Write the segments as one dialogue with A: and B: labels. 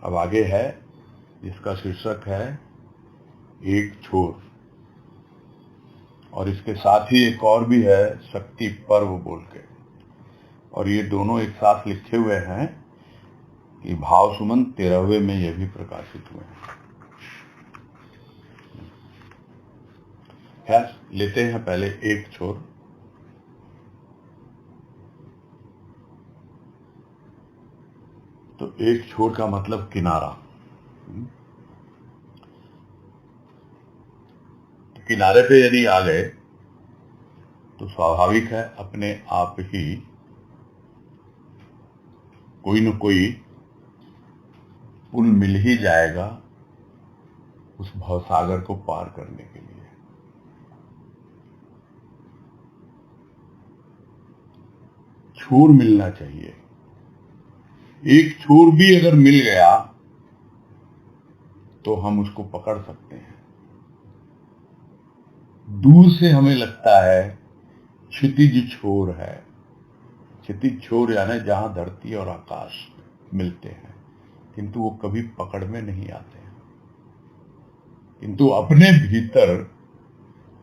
A: अब आगे है जिसका शीर्षक है एक छोर, और इसके साथ ही एक और भी है शक्ति पर्व बोल के, और ये दोनों एक साथ लिखे हुए हैं कि भाव सुमन 13वें में ये भी प्रकाशित हुए हैं। खैर लेते हैं पहले एक छोर। तो एक छोर का मतलब किनारा। तो किनारे पे यदि आ गए तो स्वाभाविक है अपने आप ही कोई न कोई पुल मिल ही जाएगा उस भवसागर को पार करने के लिए। छोर मिलना चाहिए। एक छोर भी अगर मिल गया तो हम उसको पकड़ सकते हैं। दूर से हमें लगता है क्षितिज छोर है। क्षितिज छोर यानी जहां धरती और आकाश मिलते हैं, किंतु वो कभी पकड़ में नहीं आते हैं। किंतु अपने भीतर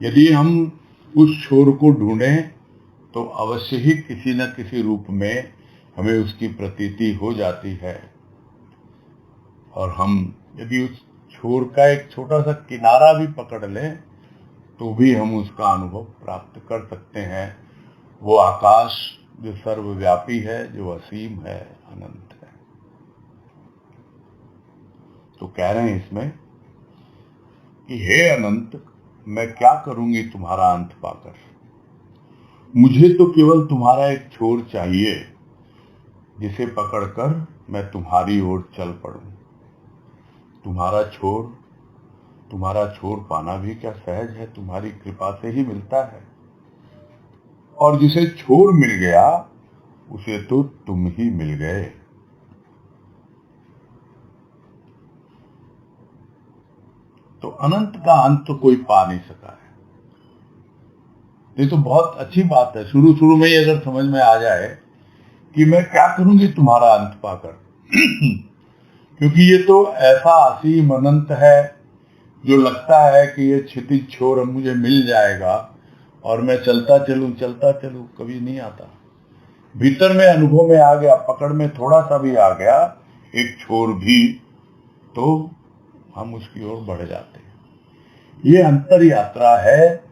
A: यदि हम उस छोर को ढूंढें तो अवश्य ही किसी न किसी रूप में हमें उसकी प्रतीति हो जाती है, और हम यदि उस छोर का एक छोटा सा किनारा भी पकड़ लें तो भी हम उसका अनुभव प्राप्त कर सकते हैं। वो आकाश जो सर्वव्यापी है, जो असीम है, अनंत है। तो कह रहे हैं इसमें कि हे अनंत, मैं क्या करूंगी तुम्हारा अंत पाकर। मुझे तो केवल तुम्हारा एक छोर चाहिए जिसे पकड़कर मैं तुम्हारी ओर चल पड़ूं। तुम्हारा छोर पाना भी क्या सहज है, तुम्हारी कृपा से ही मिलता है। और जिसे छोर मिल गया उसे तो तुम ही मिल गए। तो अनंत का अंत तो कोई पा नहीं सका है। ये तो बहुत अच्छी बात है। शुरू शुरू में ही अगर समझ में आ जाए कि मैं क्या करूंगी तुम्हारा अंत पाकर क्योंकि ये तो ऐसा असीम अनंत है जो लगता है कि ये क्षितिज छोर अब मुझे मिल जाएगा और मैं चलता चलूं कभी नहीं आता। भीतर में अनुभव में आ गया, पकड़ में थोड़ा सा भी आ गया एक छोर भी, तो हम उसकी ओर बढ़ जाते हैं। ये अंतर यात्रा है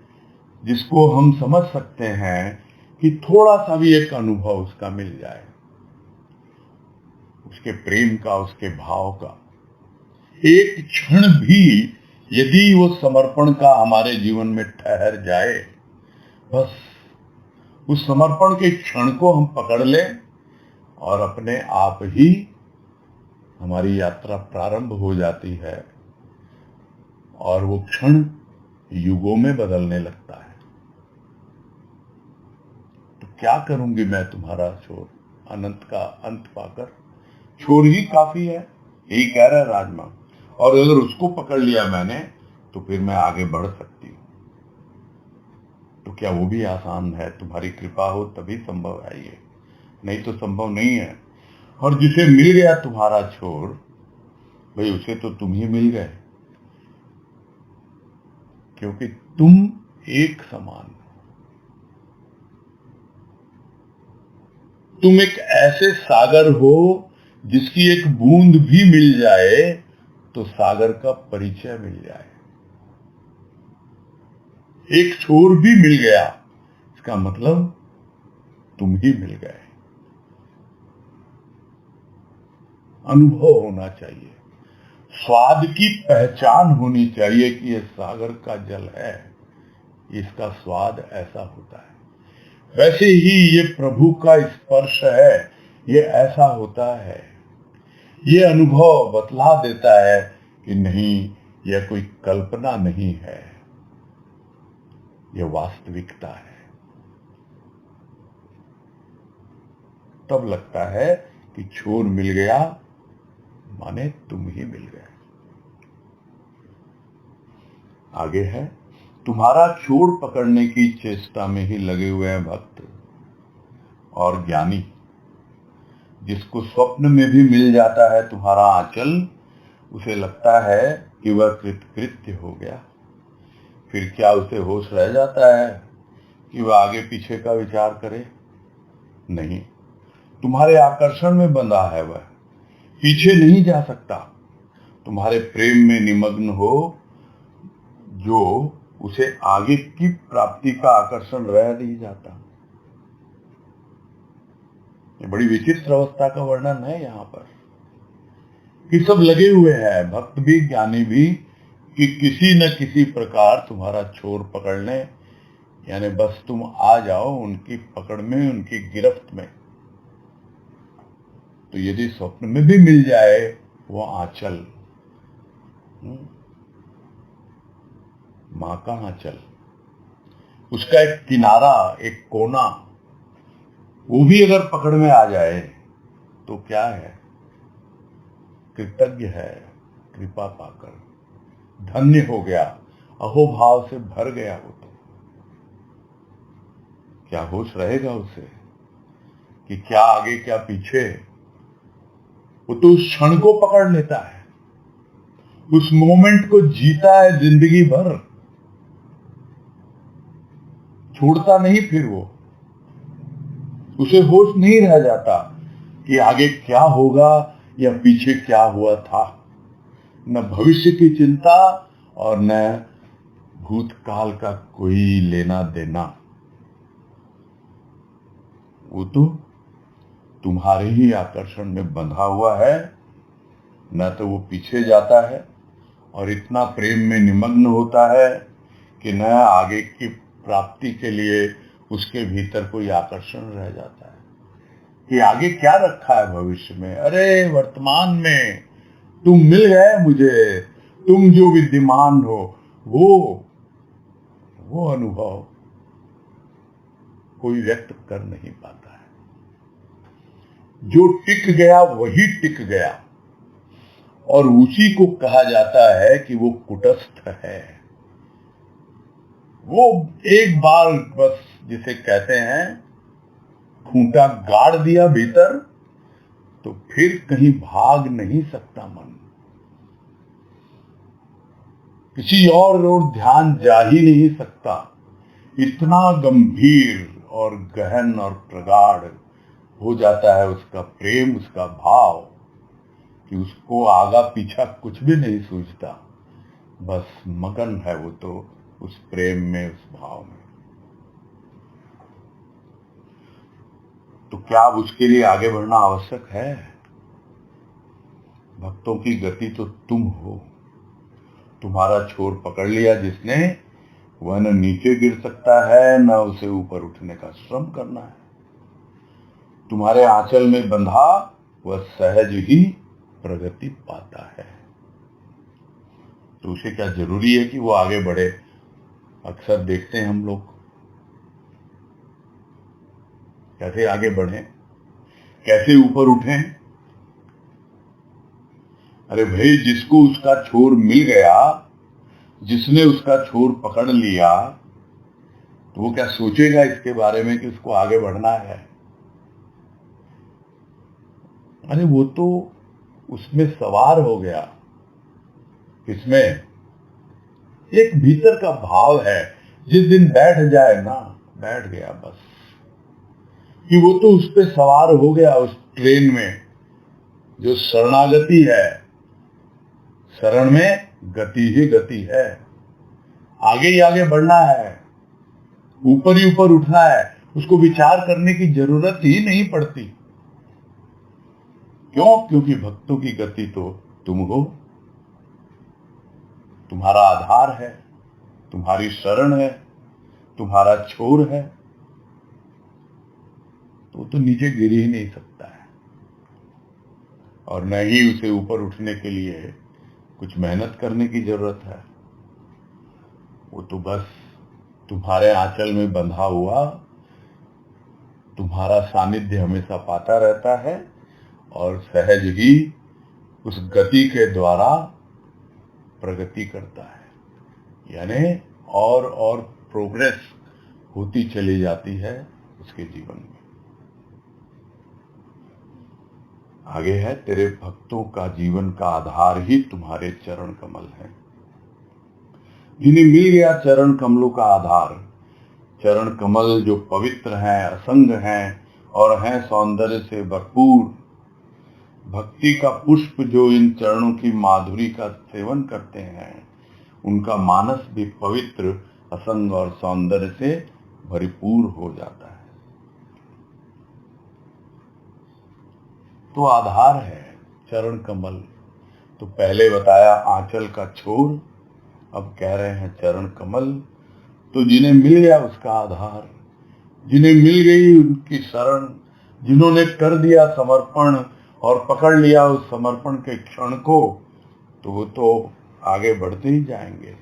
A: जिसको हम समझ सकते हैं कि थोड़ा सा भी एक अनुभव उसका मिल जाए, उसके प्रेम का, उसके भाव का। एक क्षण भी यदि वो समर्पण का हमारे जीवन में ठहर जाए, बस उस समर्पण के क्षण को हम पकड़ लें और अपने आप ही हमारी यात्रा प्रारंभ हो जाती है, और वो क्षण युगों में बदलने लगता है। तो क्या करूंगी मैं तुम्हारा छोर, अनंत का अंत पाकर। छोर ही काफी है, यही कह रहा है राजमा। और अगर उसको पकड़ लिया मैंने तो फिर मैं आगे बढ़ सकती हूँ। तो क्या वो भी आसान है? तुम्हारी कृपा हो तभी संभव है ये, नहीं तो संभव नहीं है। और जिसे मिल गया तुम्हारा छोर, भाई उसे तो तुम ही मिल गए, क्योंकि तुम एक समान हो। तुम एक ऐसे सागर हो जिसकी एक बूंद भी मिल जाए तो सागर का परिचय मिल जाए। एक छोर भी मिल गया, इसका मतलब तुम ही मिल गए। अनुभव होना चाहिए, स्वाद की पहचान होनी चाहिए कि यह सागर का जल है, इसका स्वाद ऐसा होता है। वैसे ही ये प्रभु का स्पर्श है, ये ऐसा होता है। ये अनुभव बतला देता है कि नहीं, यह कोई कल्पना नहीं है, यह वास्तविकता है। तब लगता है कि छोर मिल गया माने तुम ही मिल गए। आगे है, तुम्हारा छोर पकड़ने की चेष्टा में ही लगे हुए हैं भक्त और ज्ञानी। जिसको स्वप्न में भी मिल जाता है तुम्हारा आंचल, उसे लगता है कि वह कृतकृत्य हो गया। फिर क्या उसे होश रह जाता है कि वह आगे पीछे का विचार करे? नहीं, तुम्हारे आकर्षण में बंधा है, वह पीछे नहीं जा सकता। तुम्हारे प्रेम में निमग्न हो जो उसे आगे की प्राप्ति का आकर्षण रह नहीं जाता। ये बड़ी विचित्र अवस्था का वर्णन है यहाँ पर कि सब लगे हुए हैं, भक्त भी ज्ञानी भी, कि किसी न किसी प्रकार तुम्हारा छोर पकड़ने, यानी बस तुम आ जाओ उनकी पकड़ में, उनकी गिरफ्त में। तो यदि स्वप्न में भी मिल जाए वो आंचल, मां का आंचल, उसका एक किनारा, एक कोना, वो भी अगर पकड़ में आ जाए तो क्या है? कृतज्ञ है, कृपा पाकर धन्य हो गया, अहोभाव से भर गया। वो तो क्या होश रहेगा उसे कि क्या आगे क्या पीछे? वो तो उस क्षण को पकड़ लेता है, उस मोमेंट को जीता है जिंदगी भर, छोड़ता नहीं। फिर वो, उसे होश नहीं रह जाता कि आगे क्या होगा या पीछे क्या हुआ था। न भविष्य की चिंता और न भूतकाल का कोई लेना देना। वो तो तुम्हारे ही आकर्षण में बंधा हुआ है, न तो वो पीछे जाता है और इतना प्रेम में निमग्न होता है कि न आगे की प्राप्ति के लिए उसके भीतर कोई आकर्षण रह जाता है कि आगे क्या रखा है भविष्य में। अरे वर्तमान में तुम मिल गए मुझे, तुम जो विद्यमान हो, वो अनुभव कोई व्यक्त कर नहीं पाता है। जो टिक गया वही टिक गया, और उसी को कहा जाता है कि वो कुटस्थ है। वो एक बार बस, जिसे कहते हैं खूंटा गाड़ दिया भीतर, तो फिर कहीं भाग नहीं सकता मन, किसी और ध्यान जा ही नहीं सकता। इतना गंभीर और गहन और प्रगाढ़ हो जाता है उसका प्रेम, उसका भाव, कि उसको आगा पीछा कुछ भी नहीं सूझता। बस मगन है वो तो उस प्रेम में, उस भाव में। तो क्या अब उसके लिए आगे बढ़ना आवश्यक है? भक्तों की गति तो तुम हो। तुम्हारा छोर पकड़ लिया जिसने, वह न नीचे गिर सकता है, न उसे ऊपर उठने का श्रम करना है। तुम्हारे आंचल में बंधा वह सहज ही प्रगति पाता है। तो उसे क्या जरूरी है कि वो आगे बढ़े? अक्सर देखते हैं हम लोग कैसे आगे बढ़े, कैसे ऊपर उठें। अरे भाई, जिसको उसका छोर मिल गया, जिसने उसका छोर पकड़ लिया, तो वो क्या सोचेगा इसके बारे में कि उसको आगे बढ़ना है? अरे वो तो उसमें सवार हो गया। इसमें एक भीतर का भाव है, जिस दिन बैठ जाए ना, बैठ गया बस, कि वो तो उस पे सवार हो गया, उस ट्रेन में जो शरणागति है। शरण में गति ही गति है, आगे ही आगे बढ़ना है, ऊपर ही ऊपर उठना है। उसको विचार करने की जरूरत ही नहीं पड़ती। क्यों? क्योंकि भक्तों की गति तो तुम हो, तुम्हारा आधार है, तुम्हारी शरण है, तुम्हारा छोर है। तो नीचे गिर ही नहीं सकता है, और न ही उसे ऊपर उठने के लिए कुछ मेहनत करने की जरूरत है। वो तो बस तुम्हारे आंचल में बंधा हुआ तुम्हारा सानिध्य हमेशा पाता रहता है, और सहज ही उस गति के द्वारा प्रगति करता है, यानी और प्रोग्रेस होती चली जाती है उसके जीवन में। आगे है, तेरे भक्तों का जीवन का आधार ही तुम्हारे चरण कमल है। जिन्हें मिल गया चरण कमलों का आधार, चरण कमल जो पवित्र हैं, असंग हैं और हैं सौंदर्य से भरपूर, भक्ति का पुष्प जो इन चरणों की माधुरी का सेवन करते हैं, उनका मानस भी पवित्र, असंग और सौंदर्य से भरपूर हो जाता है। तो आधार है चरण कमल। तो पहले बताया आंचल का छोर, अब कह रहे हैं चरण कमल। तो जिन्हें मिल गया उसका आधार, जिन्हें मिल गई उनकी शरण, जिन्होंने कर दिया समर्पण और पकड़ लिया उस समर्पण के क्षण को, तो वो तो आगे बढ़ते ही जाएंगे।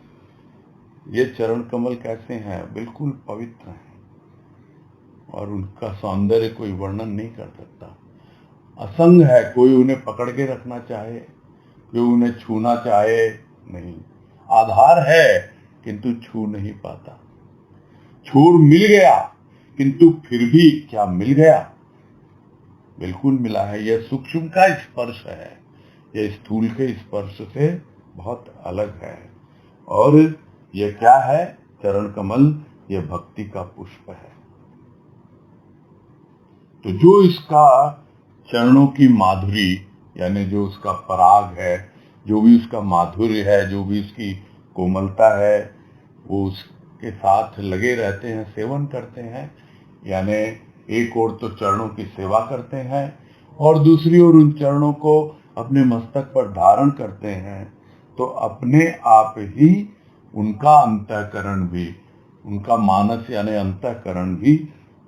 A: ये चरण कमल कैसे हैं? बिल्कुल पवित्र हैं और उनका सौंदर्य कोई वर्णन नहीं कर सकता। असंग है, कोई उन्हें पकड़ के रखना चाहे, कोई उन्हें छूना चाहे नहीं। आधार है किंतु छू नहीं पाता। छोर मिल गया किंतु फिर भी क्या मिल गया? बिल्कुल मिला है। यह सूक्ष्म का स्पर्श है, यह स्थूल के स्पर्श से बहुत अलग है। और यह क्या है? चरण कमल, यह भक्ति का पुष्प है। तो जो इसका चरणों की माधुरी, यानी जो उसका पराग है, जो भी उसका माधुर्य है, जो भी उसकी कोमलता है, वो उसके साथ लगे रहते हैं, सेवन करते हैं। यानी एक ओर तो चरणों की सेवा करते हैं और दूसरी ओर उन चरणों को अपने मस्तक पर धारण करते हैं, तो अपने आप ही उनका अंतःकरण भी, उनका मानस यानी अंतःकरण भी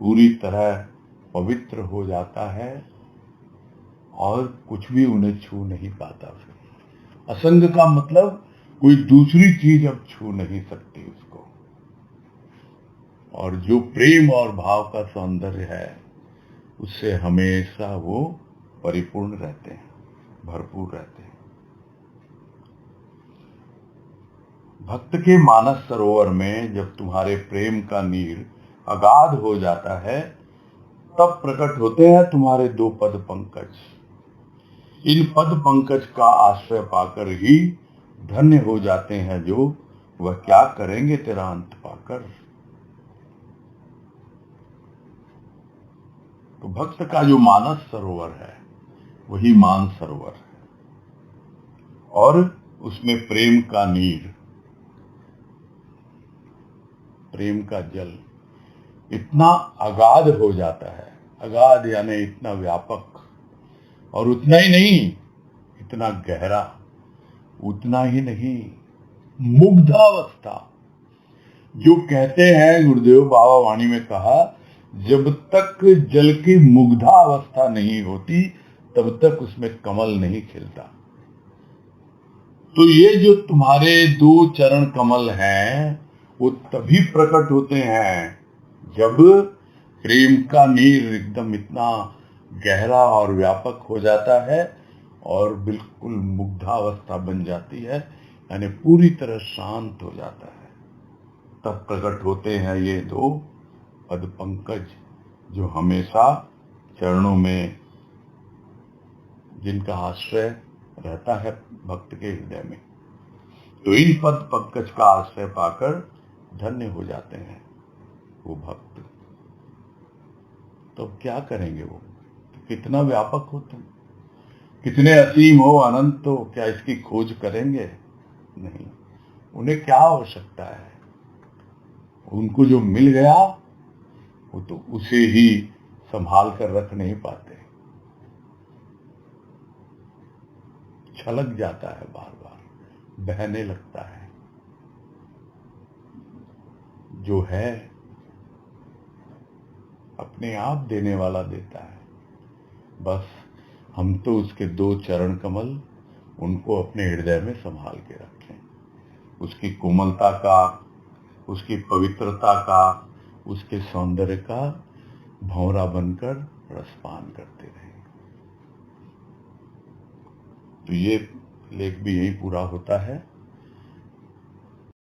A: पूरी तरह पवित्र हो जाता है और कुछ भी उन्हें छू नहीं पाता। फिर असंग का मतलब कोई दूसरी चीज अब छू नहीं सकती उसको। और जो प्रेम और भाव का सौंदर्य है, उससे हमेशा वो परिपूर्ण रहते हैं, भरपूर रहते हैं। भक्त के मानस सरोवर में जब तुम्हारे प्रेम का नीर अगाध हो जाता है, तब प्रकट होते हैं तुम्हारे दो पद पंकज। इन पद पंकज का आश्रय पाकर ही धन्य हो जाते हैं जो, वह क्या करेंगे तेरा अंत पाकर। तो भक्त का जो मानस सरोवर है वही मान सरोवर है, और उसमें प्रेम का नीर, प्रेम का जल इतना अगाध हो जाता है। अगाध यानी इतना व्यापक, और उतना ही नहीं, इतना गहरा। उतना ही नहीं, मुग्धावस्था जो कहते हैं, गुरुदेव बाबा वाणी में कहा, जब तक जल की मुग्धावस्था नहीं होती तब तक उसमें कमल नहीं खिलता। तो ये जो तुम्हारे दो चरण कमल हैं, वो तभी प्रकट होते हैं जब प्रेम का नीर एकदम इतना गहरा और व्यापक हो जाता है और बिल्कुल मुग्धावस्था बन जाती है, यानी पूरी तरह शांत हो जाता है। तब प्रकट होते हैं ये दो पद पंकज, जो हमेशा चरणों में, जिनका आश्रय रहता है भक्त के हृदय में। तो इन पद पंकज का आश्रय पाकर धन्य हो जाते हैं वो भक्त। तो क्या करेंगे वो? तो कितना व्यापक हो तुम, कितने असीम हो, अनंत हो, क्या इसकी खोज करेंगे? नहीं। उन्हें क्या आवश्यकता है? उनको जो मिल गया वो तो उसे ही संभाल कर रख नहीं पाते, छलक जाता है, बार बार बहने लगता है। जो है अपने आप देने वाला देता है। बस हम तो उसके दो चरण कमल, उनको अपने हृदय में संभाल के रखें। उसकी कोमलता का, उसकी पवित्रता का, उसके सौंदर्य का भंवरा बनकर रसपान करते रहें। तो ये लेख भी यही पूरा होता है।